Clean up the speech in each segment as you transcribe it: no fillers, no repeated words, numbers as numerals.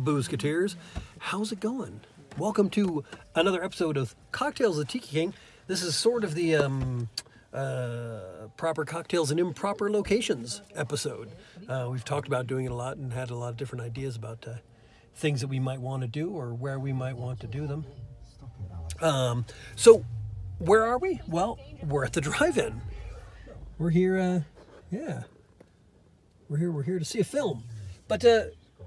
Boozeketeers. How's it going? Welcome to another episode of Cocktales of Tiki King. This is sort of the proper cocktails in improper locations episode. We've talked about doing it a lot and had a lot of different ideas about things that we might want to do or where we might want to do them. So where are we? Well, we're at the drive-in. We're here, We're here to see a film. But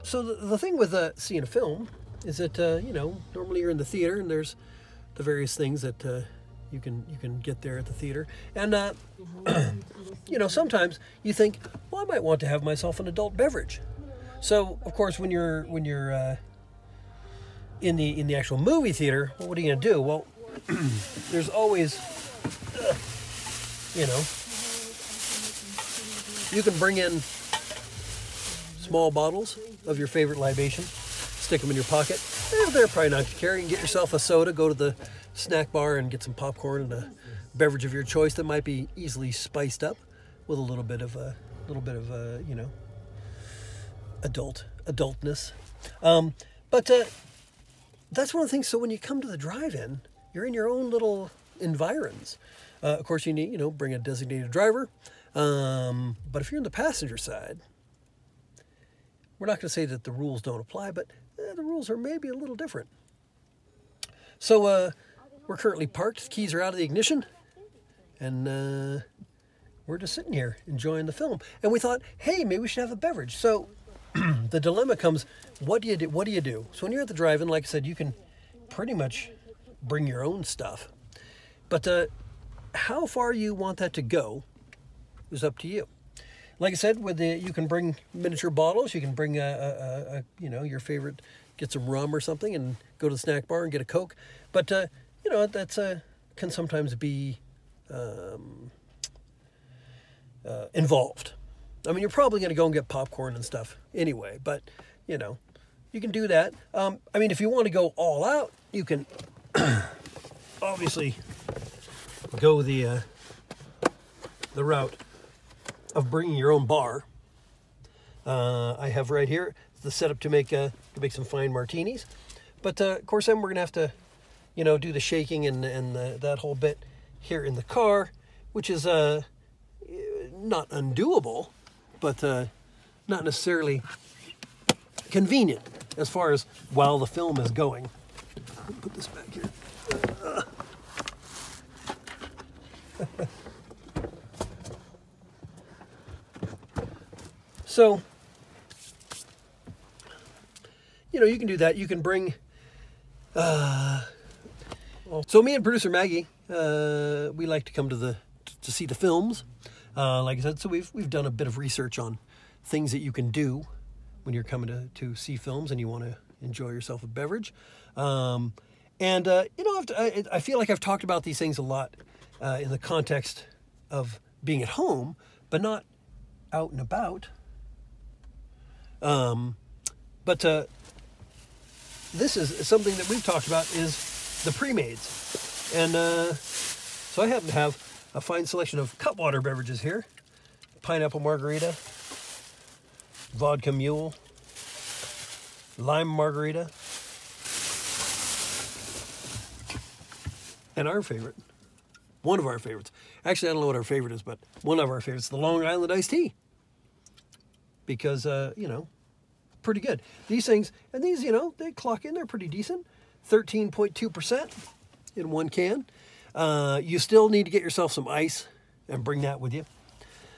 so the thing with seeing a film is that you know, normally you're in the theater and there's the various things that you can get there at the theater, and you know, sometimes you think, well, I might want to have myself an adult beverage. So of course, when you're in the actual movie theater, well, what are you gonna do? Well, there's always you know, you can bring in small bottles of your favorite libation, stick them in your pocket. They're probably not to carry. You can get yourself a soda, go to the snack bar and get some popcorn and a beverage of your choice that might be easily spiced up with a little bit of you know, adultness. But that's one of the things. So when you come to the drive-in, you're in your own little environs. Of course, you need, you know, bring a designated driver. But if you're in the passenger side, we're not going to say that the rules don't apply, but the rules are maybe a little different. So we're currently parked. Keys are out of the ignition, and we're just sitting here enjoying the film. And we thought, hey, maybe we should have a beverage. So the dilemma comes: what do you do? What do you do? So when you're at the drive-in, like I said, you can pretty much bring your own stuff, but how far you want that to go is up to you. Like I said, with you can bring miniature bottles. You can bring you know, your favorite, get some rum or something, and go to the snack bar and get a Coke. But you know, that's can sometimes be involved. I mean, you're probably going to go and get popcorn and stuff anyway. But you know, you can do that. I mean, if you want to go all out, you can obviously go the route of bringing your own bar. I have right here the setup to make some fine martinis, but of course then we're gonna have to, you know, do the shaking and that whole bit here in the car, which is not undoable, but not necessarily convenient as far as while the film is going. Let me put this back here. So, you know, you can do that. You can bring, so me and producer Maggie, we like to come to see the films. Like I said, so we've done a bit of research on things that you can do when you're coming to see films and you want to enjoy yourself a beverage. And, you know, I feel like I've talked about these things a lot in the context of being at home, but not out and about. But this is something that we've talked about, is the pre-mades. And so I happen to have a fine selection of cutwater beverages here. Pineapple margarita, vodka mule, lime margarita, and our favorite, one of our favorites. Actually, I don't know what our favorite is, but one of our favorites, the Long Island iced tea. Because, you know, pretty good. These things, and these, you know, they clock in, they're pretty decent. 13.2% in one can. You still need to get yourself some ice and bring that with you.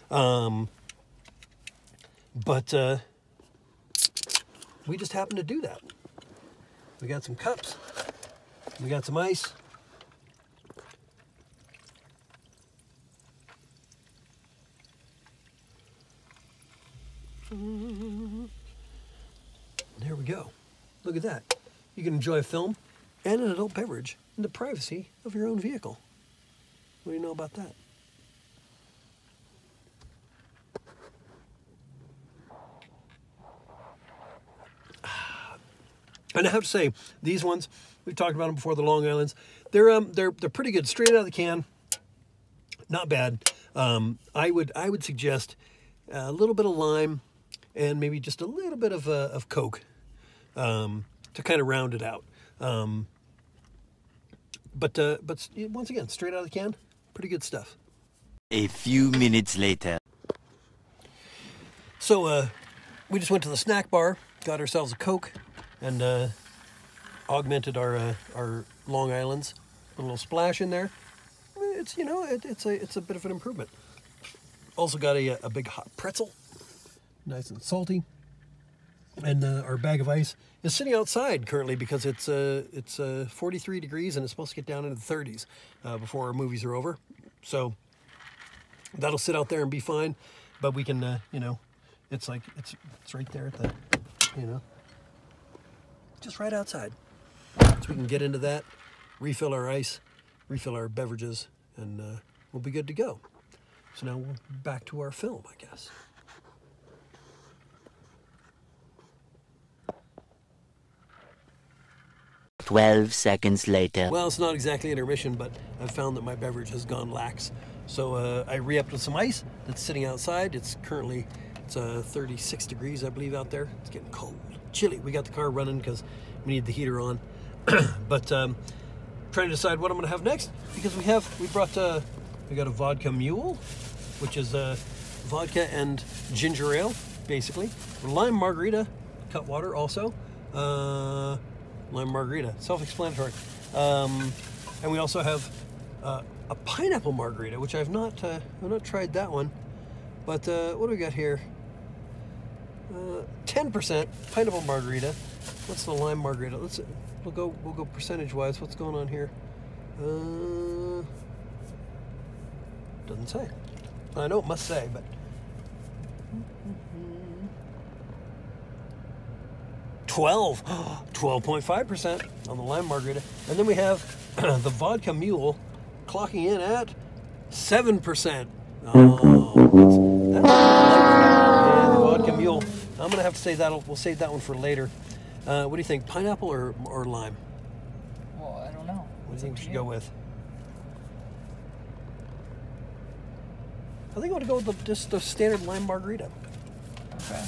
But we just happen to do that. We got some cups. We got some ice. There we go. Look at that. You can enjoy a film and an adult beverage in the privacy of your own vehicle. What do you know about that? And I have to say, these ones, we've talked about them before, the Long Islands, they're pretty good, straight out of the can. Not bad. I would suggest a little bit of lime and maybe just a little bit of Coke to kind of round it out. But once again, straight out of the can, pretty good stuff. A few minutes later. So we just went to the snack bar, got ourselves a Coke, and augmented our Long Islands. Put a little splash in there. It's, you know, it's a bit of an improvement. Also got a big hot pretzel, nice and salty. And our bag of ice is sitting outside currently because it's 43 degrees and it's supposed to get down into the 30s before our movies are over. So that'll sit out there and be fine. But we can, you know, it's like it's right there at the, you know, just right outside. So we can get into that, refill our ice, refill our beverages, and we'll be good to go. So now we're back to our film, I guess. "12 seconds later." Well, it's not exactly intermission, but I've found that my beverage has gone lax. So I re-upped with some ice that's sitting outside. It's currently, 36 degrees, I believe, out there. It's getting cold, chilly. We got the car running because we need the heater on. But trying to decide what I'm going to have next, because we got a vodka mule, which is vodka and ginger ale, basically. Lime margarita, cut water also. Lime margarita, self-explanatory. And we also have a pineapple margarita, which I've not tried that one. But what do we got here? 10% pineapple margarita. What's the lime margarita? We'll go percentage-wise. What's going on here? Doesn't say. I know it must say, but 12.5% on the lime margarita. And then we have the vodka mule clocking in at 7%. Oh, that's yeah, the vodka mule. I'm gonna have to say we'll save that one for later. What do you think, pineapple or lime? Well, I don't know. What do you think we should go with? I think I want to go with just the standard lime margarita. Okay.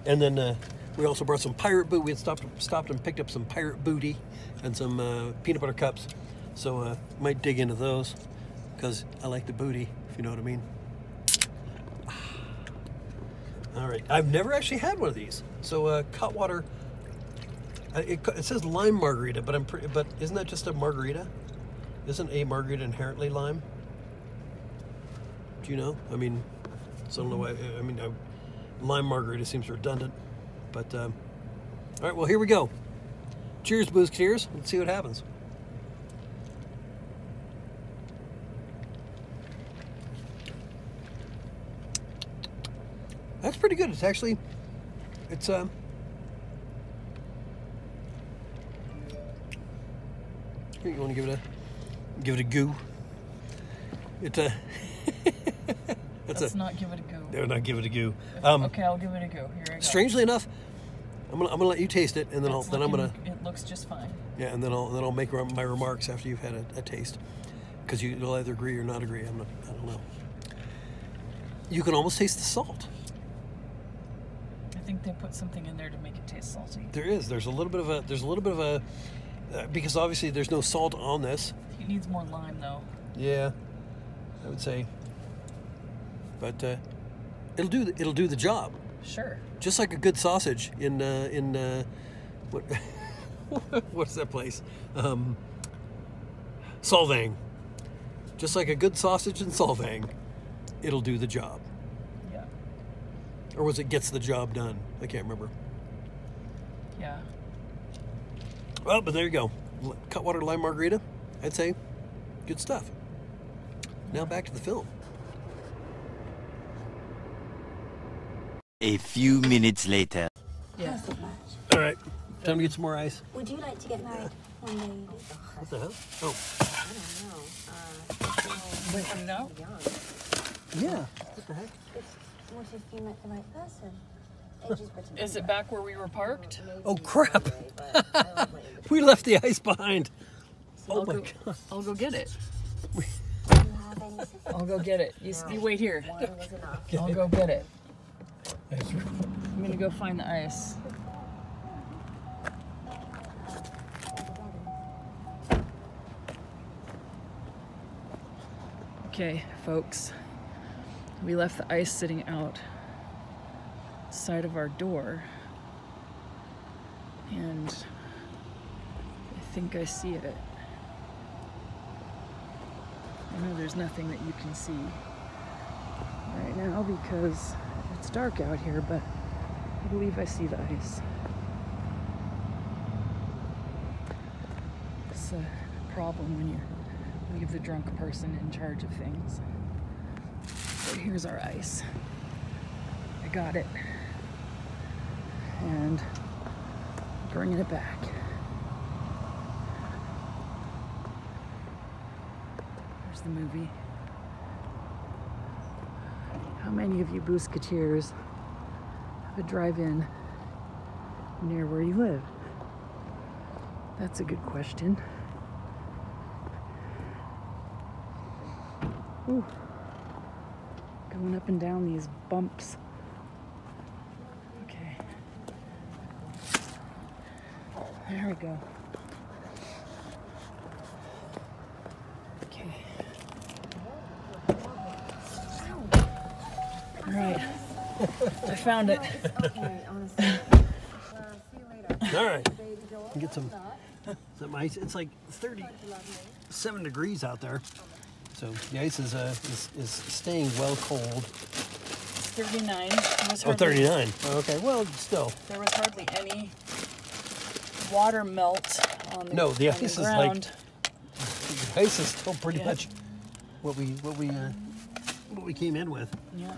And then we also brought some pirate booty. We had stopped and picked up some pirate booty and some peanut butter cups. So might dig into those because I like the booty, if you know what I mean. All right, I've never actually had one of these. So Cutwater. It says lime margarita, but isn't that just a margarita? Isn't a margarita inherently lime? Do you know? I mean, so I don't know why. I mean, lime margarita seems redundant, but all right. Well, here we go. Cheers, Boozeketeers. Let's see what happens. That's pretty good. It's actually, Here, you want to give it a goo? Let's not give it a go. No, not give it a goo. Okay, I'll give it a go. Here I go. Strangely enough, I'm gonna let you taste it, and then I'm gonna. It looks just fine. Yeah, and then I'll make my remarks after you've had a taste, because you'll either agree or not agree. I don't know. You can almost taste the salt. I think they put something in there to make it taste salty. There is. There's a little bit of a. Because obviously there's no salt on this. It needs more lime though. Yeah, I would say. But it'll do the job. Sure. Just like a good sausage in what what's that place? Solvang. Just like a good sausage in Solvang, it'll do the job. Yeah. Or was it gets the job done? I can't remember. Yeah. Well, but there you go. Cutwater lime margarita. I'd say good stuff. Now back to the film. A few minutes later. Yeah. All right. Time to get some more ice. Would you like to get married one day? What the hell? Oh. I don't know. Wait, put it out? Yeah. What the heck? What if you met the right person? Is it back where we were parked? Oh, crap. We left the ice behind. Oh, my God. I'll go get it. I'll go get it. You wait here. I'll go get it. I'm gonna go find the ice. Okay, folks, we left the ice sitting outside of our door, and I think I see it. I know there's nothing that you can see right now because it's dark out here, but I believe I see the ice. It's a problem when you leave the drunk person in charge of things. So here's our ice. I got it. And bringing it back. There's the movie. How many of you Boozeketeers have a drive-in near where you live? That's a good question. Ooh. Going up and down these bumps. Okay. There we go. Okay. All right. I found it. Okay, honestly. See you later. All right. Get some ice. It's like 37 degrees out there. So the ice is staying well cold. 39. Oh, 39. Okay, well, still. There was hardly any water melt on the No, the on ice is ground. The ice is still pretty much what we came in with. Yeah.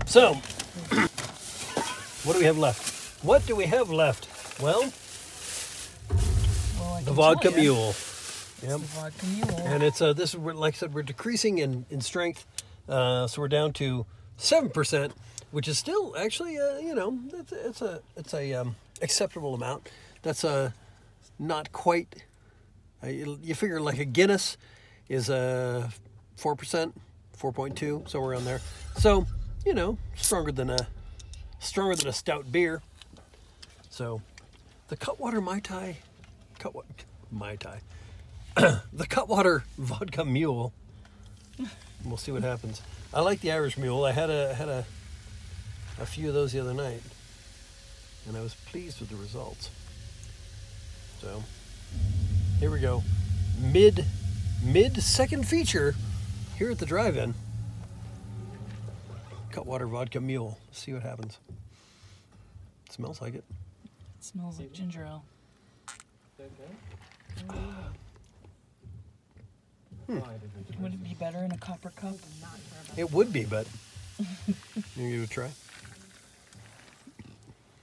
So, what do we have left? What do we have left? Well, Well, I the can vodka tell ya. mule. Yep. The vodka mule. And it's this is like I said, we're decreasing in strength, so we're down to 7%, which is still actually it's a acceptable amount. That's not quite. You figure like a Guinness is 4%, 4.2, somewhere around there. So stronger than a stout beer. So the Cutwater Mai Tai, the Cutwater Vodka Mule. We'll see what happens. I like the Irish Mule. I had a few of those the other night, and I was pleased with the results. So here we go. Mid second feature here at the drive-in. Cutwater Vodka Mule. See what happens. It smells like it. It smells like ginger ale. Would it be better in a copper cup? It would be, but you give it a try.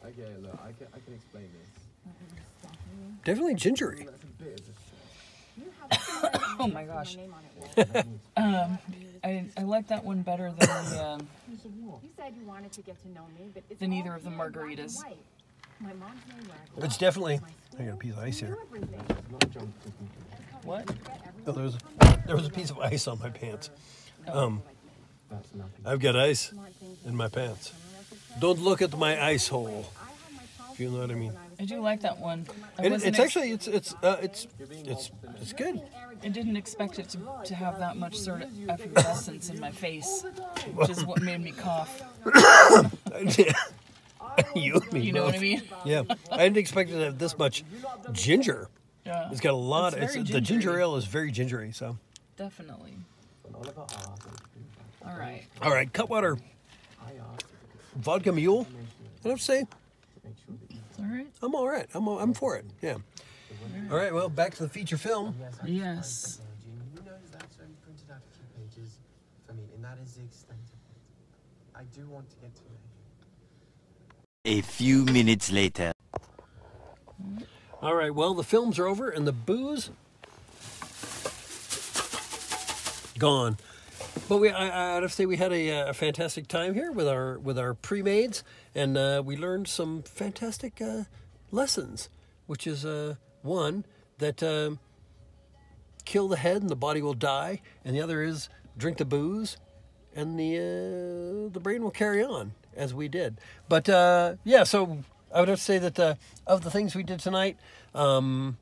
Okay, look, I can explain this. Definitely gingery. That's a bit Oh my gosh. I like that one better than the, You said you wanted to get to know me, but it's than all either of the here in black and margaritas. white. My mom's name was It's definitely. I got a piece of ice here. everything. not junk cooking. What? Oh, there was a piece of ice on my pants. That's nothing. I've got ice in my pants. Don't look at my ice hole. If you know what I mean. I do like that one. It's actually it's good. I didn't expect it to have that much sort of effervescence in my face, which is what made me cough. You and me You know both. what I mean? Yeah, I didn't expect it to have this much ginger. Yeah. It's got a lot. It's very The ginger gingery. ale is very gingery. So, Definitely. All of our art. All right. all right, Cutwater I asked Vodka Mule. I have to say, to make sure that you All right. I'm all right. I'm for it. Yeah. All right. Well, back to the feature film. Yes. You notice that I only printed out a few pages for me, and that is the extent of it. I do want to get to it. A few minutes later. All right. Well, the films are over and the booze gone. But I have to say we had a fantastic time here with our pre-mades, and we learned some fantastic lessons, which is one that kill the head and the body will die, and the other is drink the booze, and the brain will carry on. as we did. But yeah, so I would have to say that of the things we did tonight, well,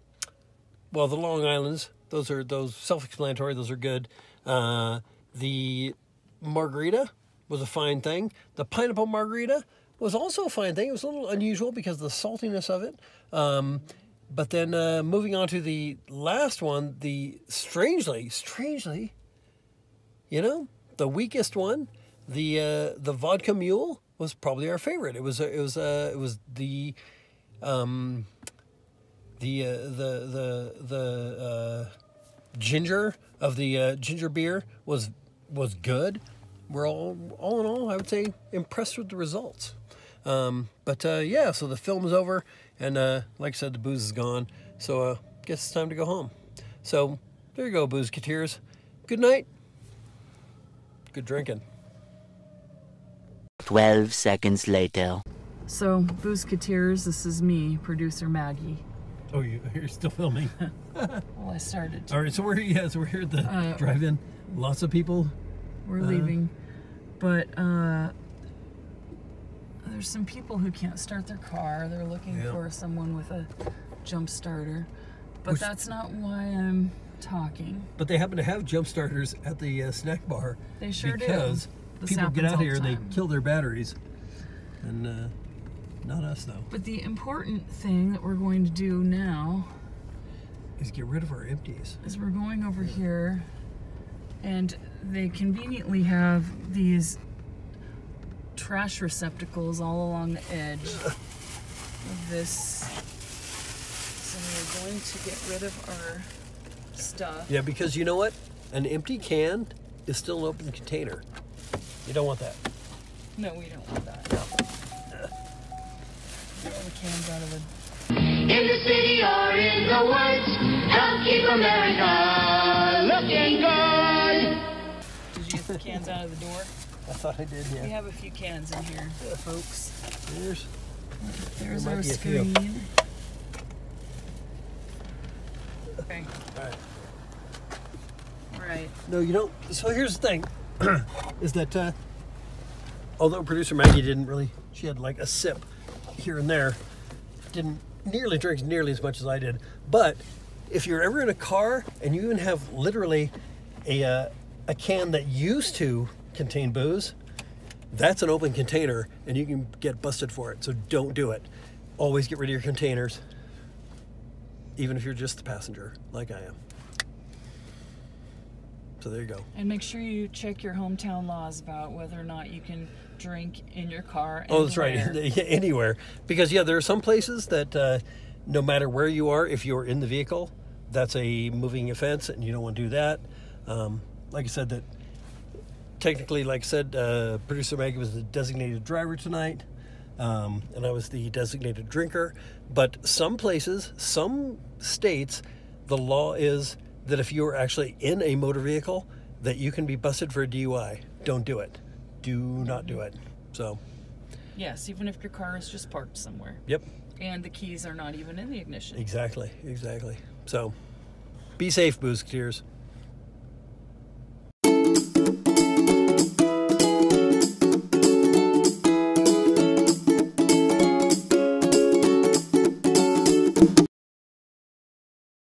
the Long Islands, those self-explanatory. Those are good. The margarita was a fine thing. The pineapple margarita was also a fine thing. It was a little unusual because of the saltiness of it. But then moving on to the last one, the strangely, you know, the weakest one, the vodka mule was probably our favorite. It was the ginger of the ginger beer was good. We're all in all, I would say, impressed with the results. But yeah, so the film is over, and like I said, the booze is gone. So guess it's time to go home. So there you go, Boozeketeers. Good night. Good drinking. 12 seconds later. So, Boozeketeers, this is me, producer Maggie. Oh, you're still filming? Well, I started. All right, so we're here at the drive-in. Lots of people. We're leaving, but there's some people who can't start their car. They're looking for someone with a jump starter, but that's not why I'm talking. But they happen to have jump starters at the snack bar. They sure because do. people get out here and they kill their batteries, and not us though. But the important thing that we're going to do now is get rid of our empties. Is we're going over here, and they conveniently have these trash receptacles all along the edge of this. So we're going to get rid of our stuff. Yeah, because you know what? An empty can is still an open container. You don't want that. No, we don't want that. Get all the cans out of the... In the city or in the woods, help keep America looking good. Did you get the cans out of the door? I thought I did, yeah. We have a few cans in here, folks. There's there our might be a few. screen. Okay. All right. No, you don't. So here's the thing, is that although producer Maggie didn't really, she had like a sip here and there, didn't nearly drink nearly as much as I did. But if you're ever in a car and you even have literally a can that used to contain booze, that's an open container and you can get busted for it. So don't do it. Always get rid of your containers, even if you're just the passenger like I am. So there you go. And make sure you check your hometown laws about whether or not you can drink in your car anywhere. Oh, that's right. Anywhere. Because, yeah, there are some places that no matter where you are, if you're in the vehicle, that's a moving offense and you don't want to do that. Like I said, that technically, like I said, producer Maggie was the designated driver tonight, and I was the designated drinker. But some places, some states, the law is that if you're actually in a motor vehicle, that you can be busted for a DUI. Don't do it. Do not do it. So. Yes, even if your car is just parked somewhere. Yep. And the keys are not even in the ignition. Exactly. So, be safe, Boozeketeers.